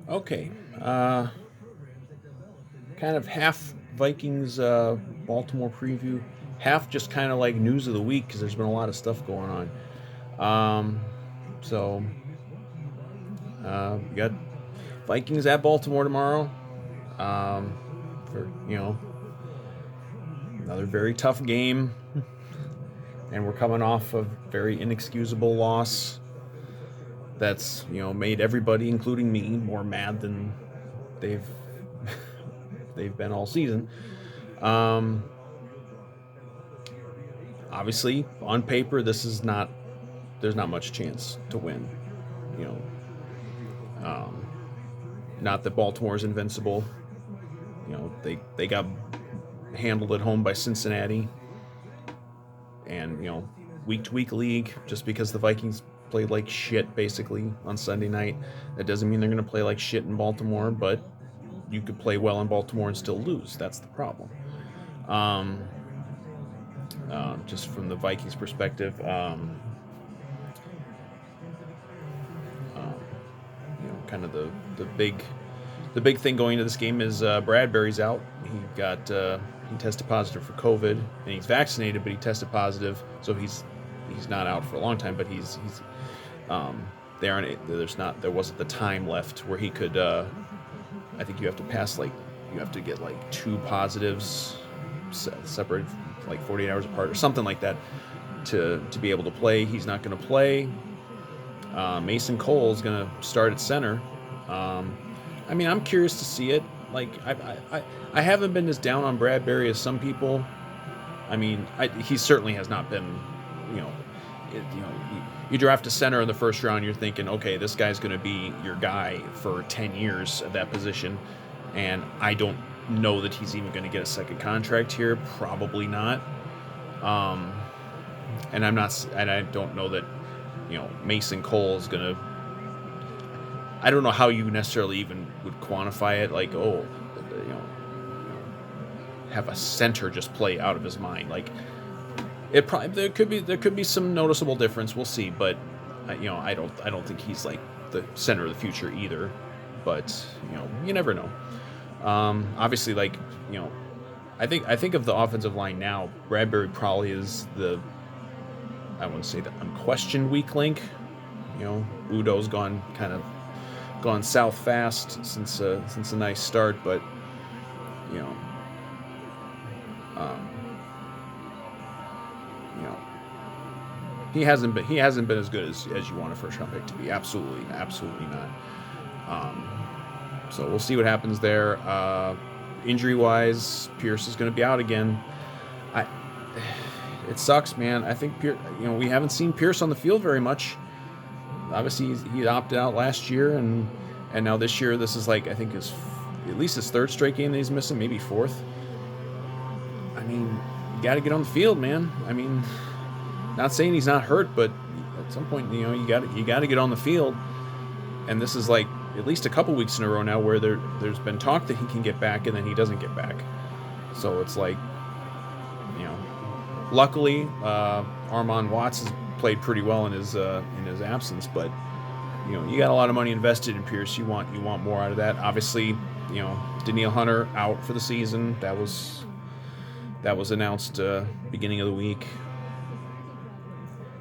Okay. Kind of half Vikings Baltimore preview, half just kind of like news of the week because there's been a lot of stuff going on. So we got Vikings at Baltimore tomorrow. For another very tough game, and we're coming off a very inexcusable loss that's made everybody, including me, more mad than they've they've been all season. Um, Obviously, on paper, this is not. There's not much chance to win. You know, um, not that Baltimore's invincible. They got handled at home by Cincinnati, and week to week league. Just because the Vikings played like shit basically on Sunday night, that doesn't mean they're going to play like shit in Baltimore. But you could play well in Baltimore and still lose. That's the problem. Um, just from the Vikings' perspective, um, kind of the big thing going into this game is Bradbury's out. He tested positive for COVID, and he's vaccinated, but he tested positive, so he's not out for a long time. But he's they aren't there wasn't the time left where he could. I think you have to get like two positives separated like 48 hours apart or something like that to be able to play. He's not going to play. Mason Cole is going to start at center. Um, I mean, I'm curious to see it. Like, I haven't been as down on Bradbury as some people. I mean, he certainly has not been. You know, you draft a center in the first round, you're thinking, okay, this guy's going to be your guy for 10 years at that position, and I don't know that he's even going to get a second contract here. Probably not. Um, and I don't know that Mason Cole is gonna. I don't know how you necessarily even would quantify it. Like, oh, you know, have a center just play out of his mind. Like, it probably there could be some noticeable difference. We'll see, but I don't think he's like the center of the future either. But you never know. Obviously, like you know, I think of the offensive line now. Bradbury probably is the I wouldn't say the unquestioned weak link. Udo's gone south fast since a nice start, but you know, um, you know, he hasn't been as good as you want a first round pick to be. Absolutely not. So we'll see what happens there. Injury wise, Pierce is going to be out again. I It sucks, man. I think we haven't seen Pierce on the field very much. Obviously, he opted out last year, and now this year, this is like I think at least his third straight game that he's missing, maybe fourth. I mean, you got to get on the field, man. I mean, not saying he's not hurt, but at some point, you got to get on the field. And this is like at least a couple weeks in a row now where there's been talk that he can get back, and then he doesn't get back. So it's like, you know, luckily, Armon Watts has played pretty well in his absence, but you got a lot of money invested in Pierce. You want more out of that. Obviously, Danielle Hunter out for the season. That was announced beginning of the week.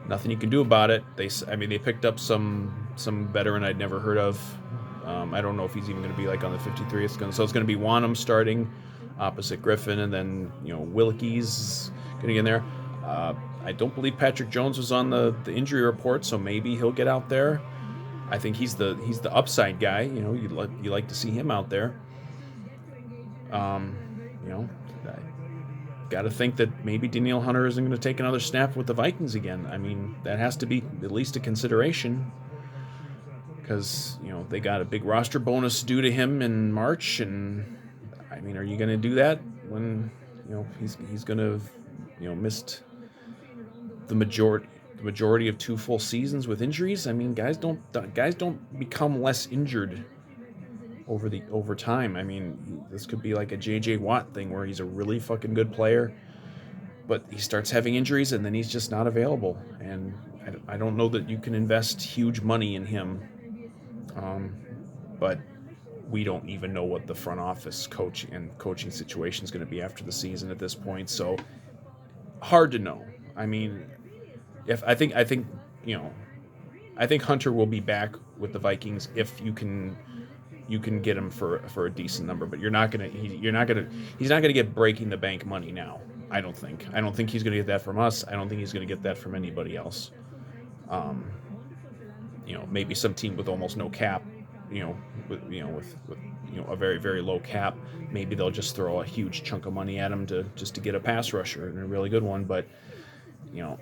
Nothing you can do about it. They picked up some veteran I'd never heard of. I don't know if he's even going to be like on the 53. So it's going to be Wanham starting opposite Griffin, and then Wilkie's going to get in there. I don't believe Patrick Jones was on the injury report, so maybe he'll get out there. I think he's the upside guy. You like to see him out there. Um, you know, I got to think that maybe Danielle Hunter isn't going to take another snap with the Vikings again. I mean, that has to be at least a consideration because they got a big roster bonus due to him in March, and I mean, are you going to do that when he's going to have missed the majority of 2 full seasons with injuries? I mean, guys don't become less injured over time. I mean, this could be like a JJ Watt thing where he's a really fucking good player, but he starts having injuries and then he's just not available. And I don't know that you can invest huge money in him. But we don't even know what the front office coaching situation is going to be after the season at this point. So hard to know. I mean, if I think you know I think Hunter will be back with the Vikings if you can get him for a decent number, but he's not gonna get breaking the bank money now. I don't think he's gonna get that from us. I don't think he's gonna get that from anybody else. Um, maybe some team with almost no cap, with a very very low cap. Maybe they'll just throw a huge chunk of money at him to get a pass rusher and a really good one. But you know,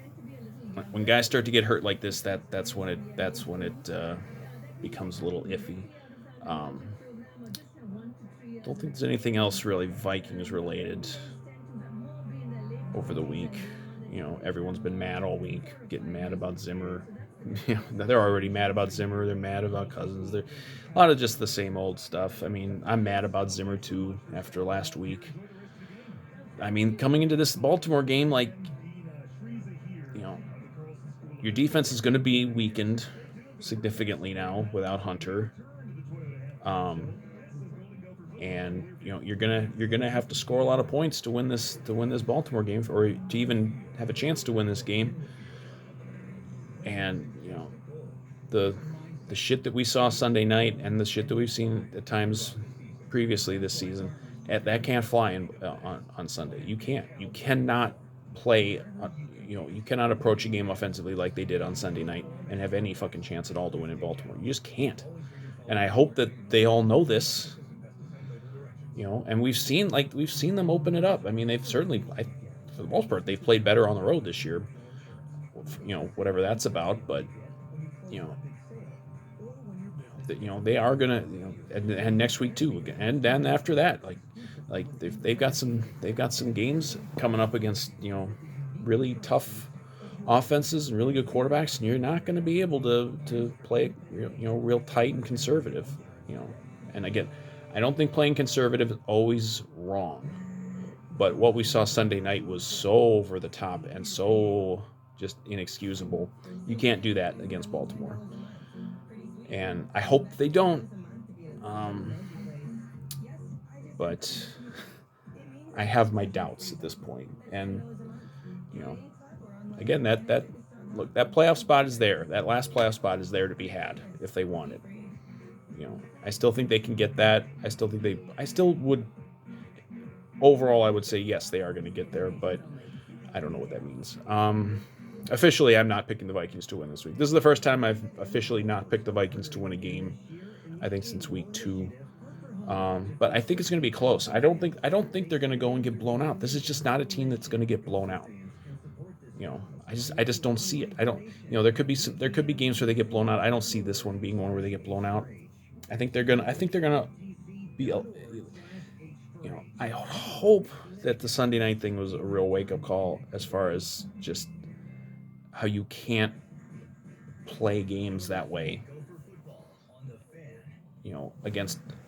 when guys start to get hurt like this, that's when it becomes a little iffy. Um, don't think there's anything else really Vikings related over the week. Everyone's been mad all week, getting mad about Zimmer. They're already mad about Zimmer. They're mad about Cousins. They're a lot of just the same old stuff. I mean, I'm mad about Zimmer too after last week. I mean, coming into this Baltimore game, like, you know, your defense is going to be weakened significantly now without Hunter. Um, and you're gonna have to score a lot of points to win this Baltimore game, or to even have a chance to win this game. And the the shit that we saw Sunday night and the shit that we've seen at times previously this season, that can't fly on Sunday. You cannot play. You cannot approach a game offensively like they did on Sunday night and have any fucking chance at all to win in Baltimore. You just can't. And I hope that they all know this. And we've seen them open it up. I mean, they've certainly, for the most part, they've played better on the road this year. Whatever that's about, but you know, they are gonna, and next week too, and then after that, like they've got some games coming up against really tough offenses and really good quarterbacks, and you're not going to be able to play real tight and conservative. you know and again, I don't think playing conservative is always wrong, but what we saw Sunday night was so over the top and so just inexcusable. You can't do that against Baltimore, and I hope they don't. um, but I have my doubts at this point. And you know again, that look, that playoff spot is there. That last playoff spot is there to be had if they want it. I still think they can get that. I still would, overall, I would say yes, they are going to get there, but I don't know what that means. Officially, I'm not picking the Vikings to win this week. This is the first time I've officially not picked the Vikings to win a game, I think, since week 2. But I think it's going to be close. I don't think they're going to go and get blown out. This is just not a team that's going to get blown out. I just don't see it. I don't. There could be games where they get blown out. I don't see this one being one where they get blown out. I think they're gonna be. I hope that the Sunday night thing was a real wake up call as far as just how you can't play games that way.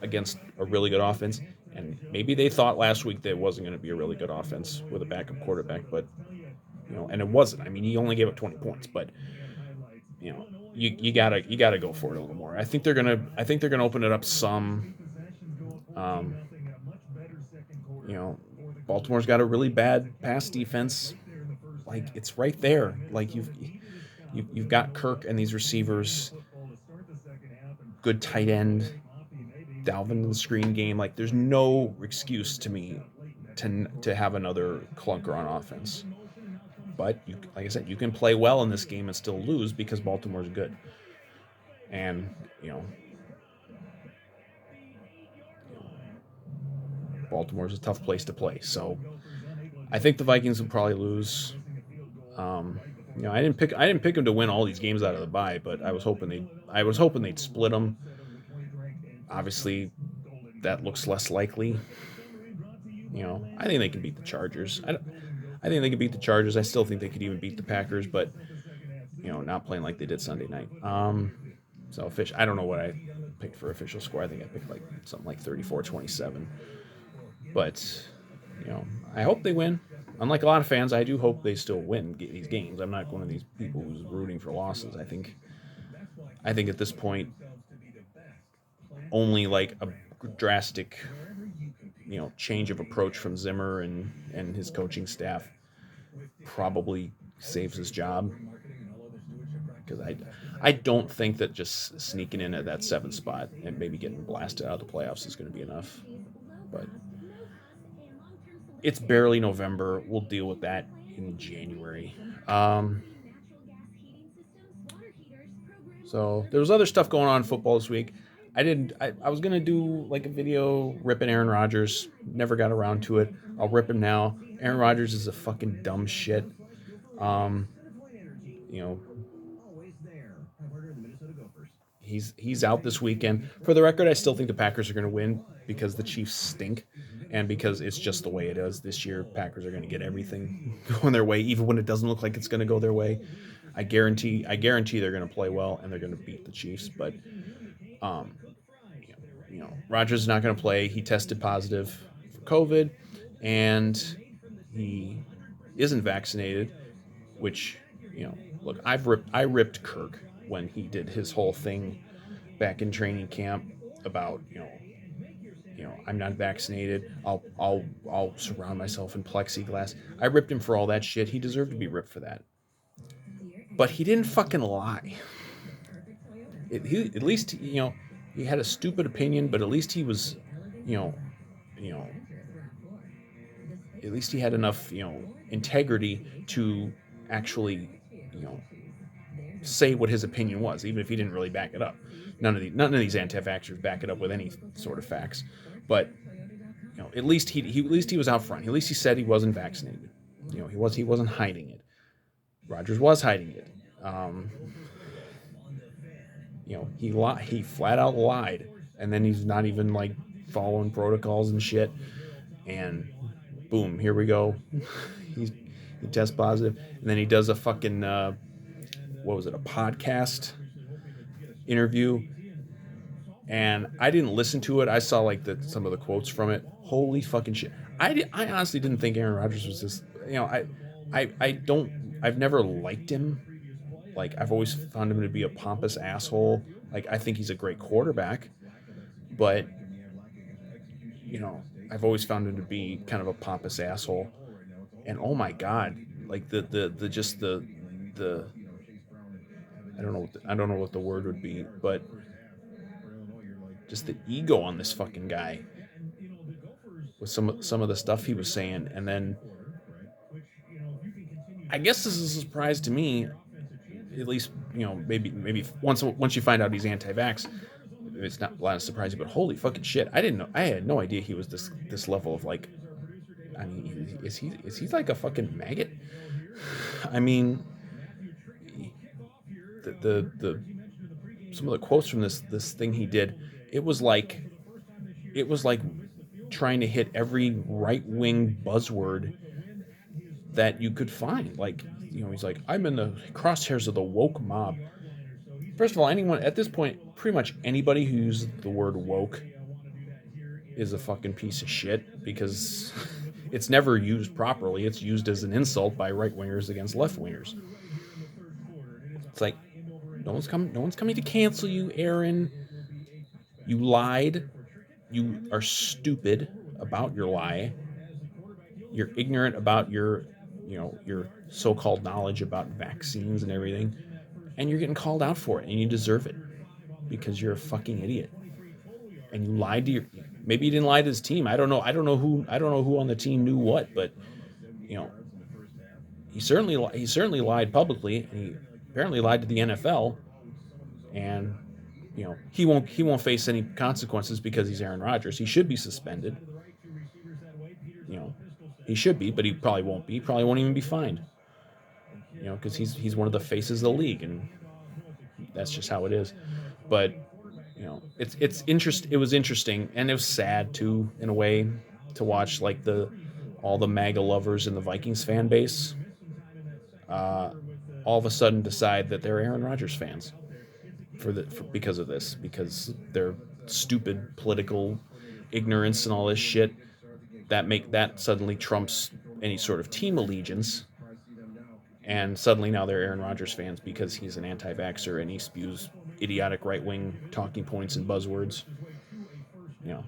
Against a really good offense. And maybe they thought last week that it wasn't going to be a really good offense with a backup quarterback, but and it wasn't. I mean, he only gave up 20 points, but you gotta go for it a little more. I think they're gonna open it up some. Um, you know, Baltimore's got a really bad pass defense. Like, it's right there. Like, you've got Kirk and these receivers, good tight end, Dalvin in the screen game. Like, there's no excuse to me to have another clunker on offense. But like I said, you can play well in this game and still lose because Baltimore's good. And Baltimore's a tough place to play. So I think the Vikings will probably lose. Um, I didn't pick them to win all these games out of the bye, but I was hoping they'd split them. Obviously, that looks less likely. I think they can beat the Chargers. I think they can beat the Chargers. I still think they could even beat the Packers, but not playing like they did Sunday night. So I don't know what I picked for official score. I think I picked like something like 34-27. But I hope they win. Unlike a lot of fans, I do hope they still win these games. I'm not one of these people who's rooting for losses. I think at this point, only like drastic, change of approach from Zimmer and his coaching staff probably saves his job because I don't think that just sneaking in at that 7th spot and maybe getting blasted out of the playoffs is going to be enough. But it's barely November. We'll deal with that in January. So there was other stuff going on in football this week. I didn't. I was gonna do like a video ripping Aaron Rodgers. Never got around to it. I'll rip him now. Aaron Rodgers is a fucking dumb shit. Um, you know, he's out this weekend. For the record, I still think the Packers are going to win because the Chiefs stink, and because it's just the way it is this year. Packers are going to get everything going their way, even when it doesn't look like it's going to go their way. I guarantee they're going to play well and they're going to beat the Chiefs. But um, Rodgers is not going to play. He tested positive for COVID, and he isn't vaccinated. Which, look, I ripped Kirk when he did his whole thing back in training camp about I'm not vaccinated. I'll surround myself in plexiglass. I ripped him for all that shit. He deserved to be ripped for that. But he didn't fucking lie. At least he had a stupid opinion, but at least he was, you know, you know, at least he had enough, integrity to actually, you know, say what his opinion was, even if he didn't really back it up. None of these anti-vaxxers back it up with any sort of facts. But at least he was out front. At least he said he wasn't vaccinated. He wasn't hiding it. Rodgers was hiding it. Um, he flat out lied, and then he's not even like following protocols and shit. And boom, here we go. He tests positive, and then he does a fucking what was it, a podcast interview, and I didn't listen to it. I saw like some of the quotes from it. Holy fucking shit! I honestly didn't think Aaron Rodgers was this. I don't. I've never liked him. Like, I've always found him to be a pompous asshole. Like, I think he's a great quarterback, but you know I've always found him to be kind of a pompous asshole. And oh my god, like the just the I don't know what the word would be, but just the ego on this fucking guy with some of the stuff he was saying. And then I guess this is a surprise to me. At least maybe once you find out he's anti-vax, it's not a lot of surprising. But holy fucking shit, I didn't know. I had no idea he was this level of like. I mean, is he like a fucking maggot? I mean, the some of the quotes from this thing he did, it was like trying to hit every right wing buzzword that you could find. Like, he's like, I'm in the crosshairs of the woke mob. First of all, anyone at this point, pretty much anybody who uses the word woke is a fucking piece of shit because it's never used properly. It's used as an insult by right wingers against left wingers. It's like no one's coming to cancel you, Aaron. You lied. You are stupid about your lie. You're ignorant about your so-called knowledge about vaccines and everything, and you're getting called out for it, and you deserve it because you're a fucking idiot. And you lied to maybe you didn't lie to his team. I don't know who on the team knew what, but you know he certainly lied publicly, and he apparently lied to the NFL. And he won't face any consequences because he's Aaron Rodgers. He should be suspended. You know, he should be, but he probably won't be. He probably won't even be fined. Because he's one of the faces of the league, and that's just how it is. But it was interesting, and it was sad too, in a way, to watch like all the MAGA lovers in the Vikings fan base uh, all of a sudden decide that they're Aaron Rodgers fans because of this, because they're stupid political ignorance and all this shit that suddenly trumps any sort of team allegiance. And suddenly now they're Aaron Rodgers fans because he's an anti-vaxxer and he spews idiotic right-wing talking points and buzzwords. you know,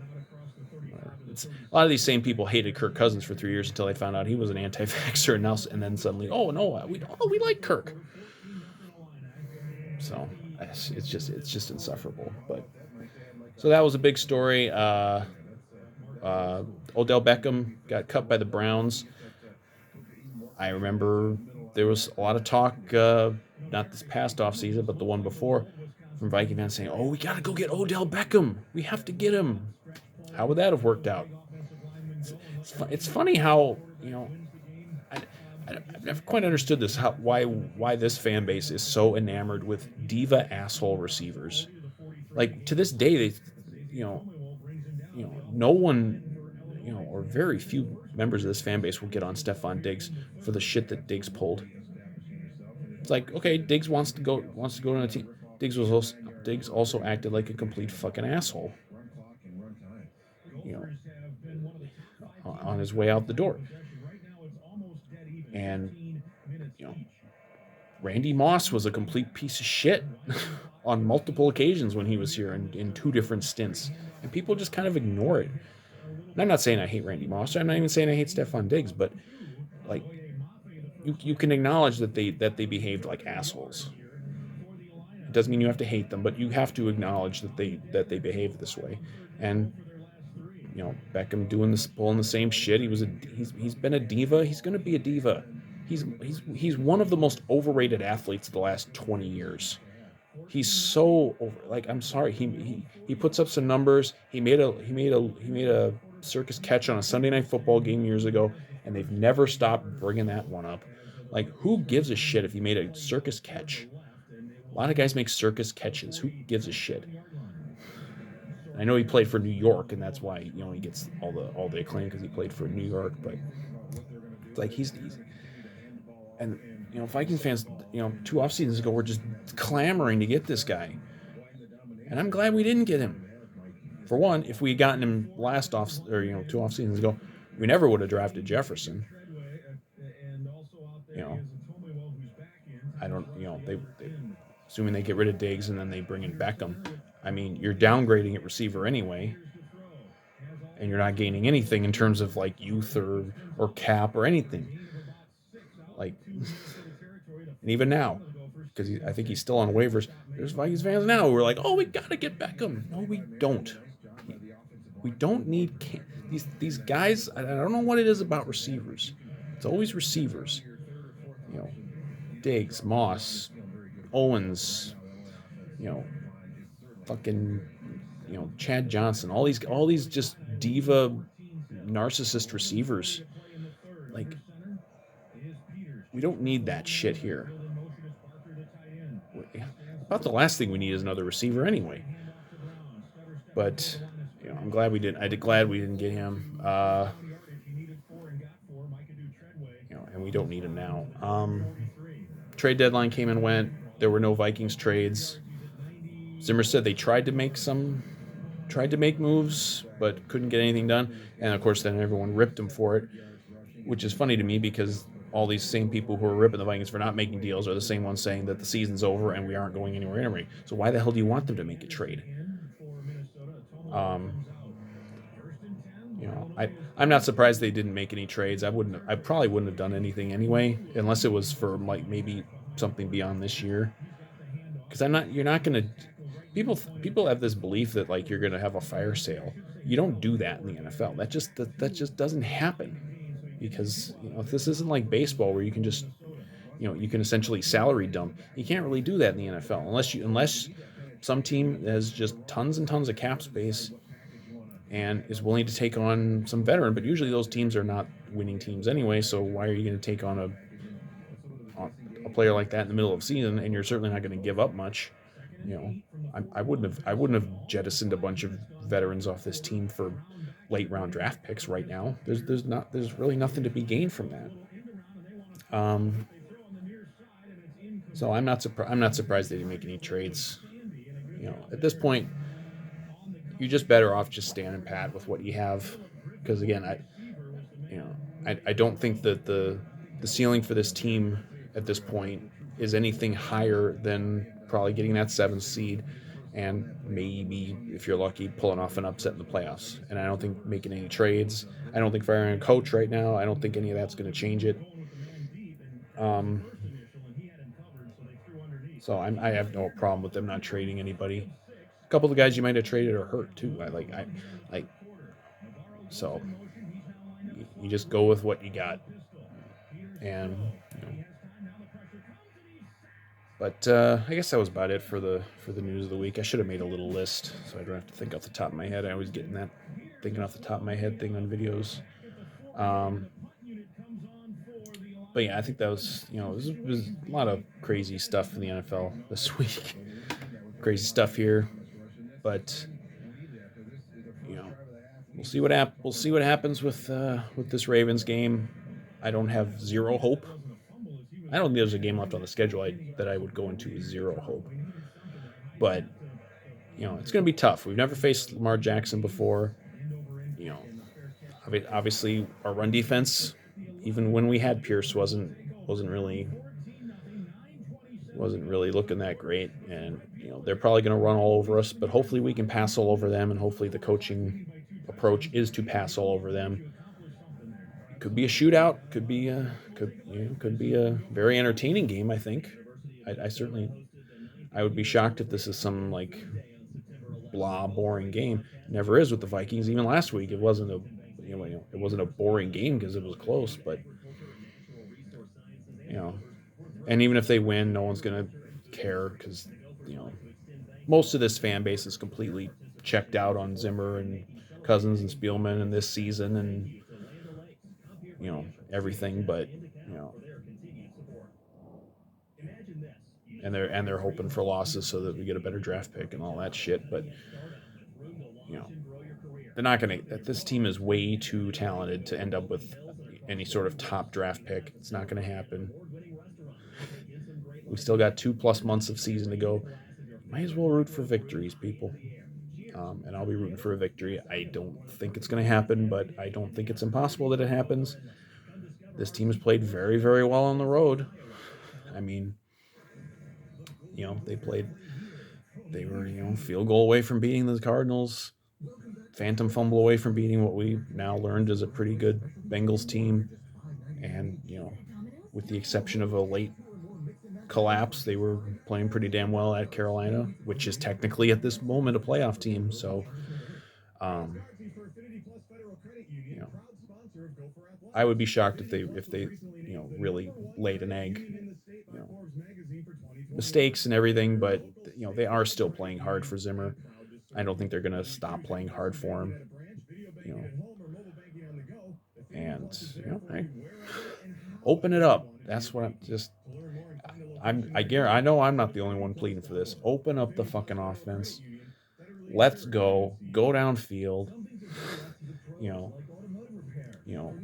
a lot of these same people hated Kirk Cousins for 3 years until they found out he was an anti-vaxxer, and then suddenly, oh no, we like Kirk. So it's just insufferable. But so that was a big story. Uh, Odell Beckham got cut by the Browns. I remember there was a lot of talk, not this past offseason, but the one before, from Viking fans saying, "Oh, we got to go get Odell Beckham. We have to get him." How would that have worked out? It's funny how I, I've never quite understood this. Why this fan base is so enamored with diva asshole receivers. Like to this day, they you know no one or very few members of this fan base will get on Stephon Diggs for the shit that Diggs pulled. It's like, okay, Diggs wants to go on a team. Diggs also acted like a complete fucking asshole. You know, on his way out the door. And you know, Randy Moss was a complete piece of shit on multiple occasions when he was here in two different stints, and people just kind of ignore it. And I'm not saying I hate Randy Moss. I'm not even saying I hate Stephon Diggs, but like you can acknowledge that they behaved like assholes. It doesn't mean you have to hate them, but you have to acknowledge that they behaved this way. And Beckham doing this, pulling the same shit. He's been a diva. He's going to be a diva. He's one of the most overrated athletes of the last 20 years. He's so over. Like, I'm sorry. He puts up some numbers. He made a circus catch on a Sunday Night Football game years ago, and they've never stopped bringing that one up. Like, who gives a shit if he made a circus catch? A lot of guys make circus catches. Who gives a shit? I know he played for New York, and that's why he gets all the acclaim because he played for New York. But it's like he's and Vikings fans, 2 off seasons ago were just clamoring to get this guy, and I'm glad we didn't get him. For one, if we had gotten him last off or 2 off seasons ago, we never would have drafted Jefferson. You know, I don't. They assuming they get rid of Diggs and then they bring in Beckham. I mean, you're downgrading at receiver anyway, and you're not gaining anything in terms of like youth or cap or anything. Like, and even now, because I think he's still on waivers. There's Vikings fans now who are like, "Oh, we gotta get Beckham." No, we don't. We don't need these guys. I don't know what it is about receivers. It's always receivers. You know, Diggs, Moss, Owens. You know, fucking. Chad Johnson. All these just diva, narcissist receivers. Like, we don't need that shit here. About the last thing we need is another receiver anyway. But I'm glad we didn't. Glad we didn't get him. And we don't need him now. Trade deadline came and went. There were no Vikings trades. Zimmer said they tried to make moves, but couldn't get anything done. And of course, then everyone ripped him for it, which is funny to me because all these same people who are ripping the Vikings for not making deals are the same ones saying that the season's over and we aren't going anywhere anyway. So why the hell do you want them to make a trade? Um, I'm not surprised they didn't make any trades. I probably wouldn't have done anything anyway, unless it was for like maybe something beyond this year. Because you're not gonna. People have this belief that like you're gonna have a fire sale. You don't do that in the NFL. That just doesn't happen. Because this isn't like baseball where you can just you can essentially salary dump. You can't really do that in the NFL unless some team has just tons and tons of cap space and is willing to take on some veteran. But usually those teams are not winning teams anyway. So why are you going to take on a player like that in the middle of the season? And you're certainly not going to give up much. I wouldn't have jettisoned a bunch of veterans off this team for late round draft picks right now. There's really nothing to be gained from that. Um, so I'm not surprised they didn't make any trades. At this point, you're just better off just standing pat with what you have. Because again, you know, I don't think that the ceiling for this team at this point is anything higher than probably getting that seventh seed and maybe, if you're lucky, pulling off an upset in the playoffs. And I don't think making any trades. I don't think firing a coach right now. I don't think any of that's going to change it. Um, I have no problem with them not trading anybody. A couple of the guys you might have traded are hurt too. Like so. You just go with what you got, and you know, but I guess that was about it for the news of the week. I should have made a little list so I don't have to think off the top of my head. I always get in that thinking off the top of my head thing on videos. Um, but yeah, I think that was it was a lot of crazy stuff in the NFL this week. Crazy stuff here, but you know we'll see what happens with this Ravens game. I don't have zero hope. I don't think there's a game left on the schedule that I would go into with zero hope. But it's going to be tough. We've never faced Lamar Jackson before. You know, obviously our run defense, even when we had Pierce, wasn't really looking that great. And they're probably going to run all over us. But hopefully we can pass all over them, and hopefully the coaching approach is to pass all over them. Could be a shootout. Could be a very entertaining game. I think. I certainly. I would be shocked if this is some like blah boring game. It never is with the Vikings. Even last week, it wasn't a it wasn't a boring game because it was close. But you know, and even if they win, no one's gonna care because you know most of this fan base is completely checked out on Zimmer and Cousins and Spielman and this season and everything. But you know, and they're hoping for losses so that we get a better draft pick and all that shit. But you know, they're not going to. This team is way too talented to end up with any sort of top draft pick. It's not going to happen. We still got 2+ months of season to go. Might as well root for victories, people. And I'll be rooting for a victory. I don't think it's going to happen, but I don't think it's impossible that it happens. This team has played very, very well on the road. I mean, they were, field goal away from beating the Cardinals, phantom fumble away from beating what we now learned is a pretty good Bengals team. And, with the exception of a late collapse, they were playing pretty damn well at Carolina, which is technically at this moment a playoff team. So, um, you know, I would be shocked if they really laid an egg. Mistakes and everything, but they are still playing hard for Zimmer. I don't think they're going to stop playing hard for him. You know, and hey, open it up. That's what I'm just. I know I'm not the only one pleading for this. Open up the fucking offense. Let's go. Go downfield. You know, you know,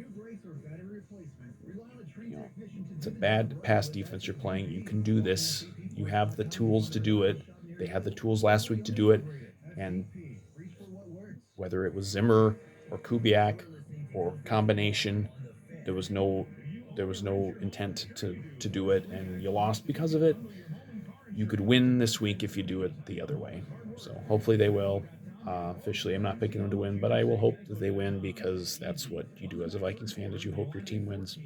it's a bad pass defense you're playing. You can do this. You have the tools to do it. They had the tools last week to do it, and whether it was Zimmer or Kubiak or combination, there was no intent to do it, and you lost because of it. You could win this week if you do it the other way. So hopefully they will. Officially, I'm not picking them to win, but I will hope that they win because that's what you do as a Vikings fan is you hope your team wins.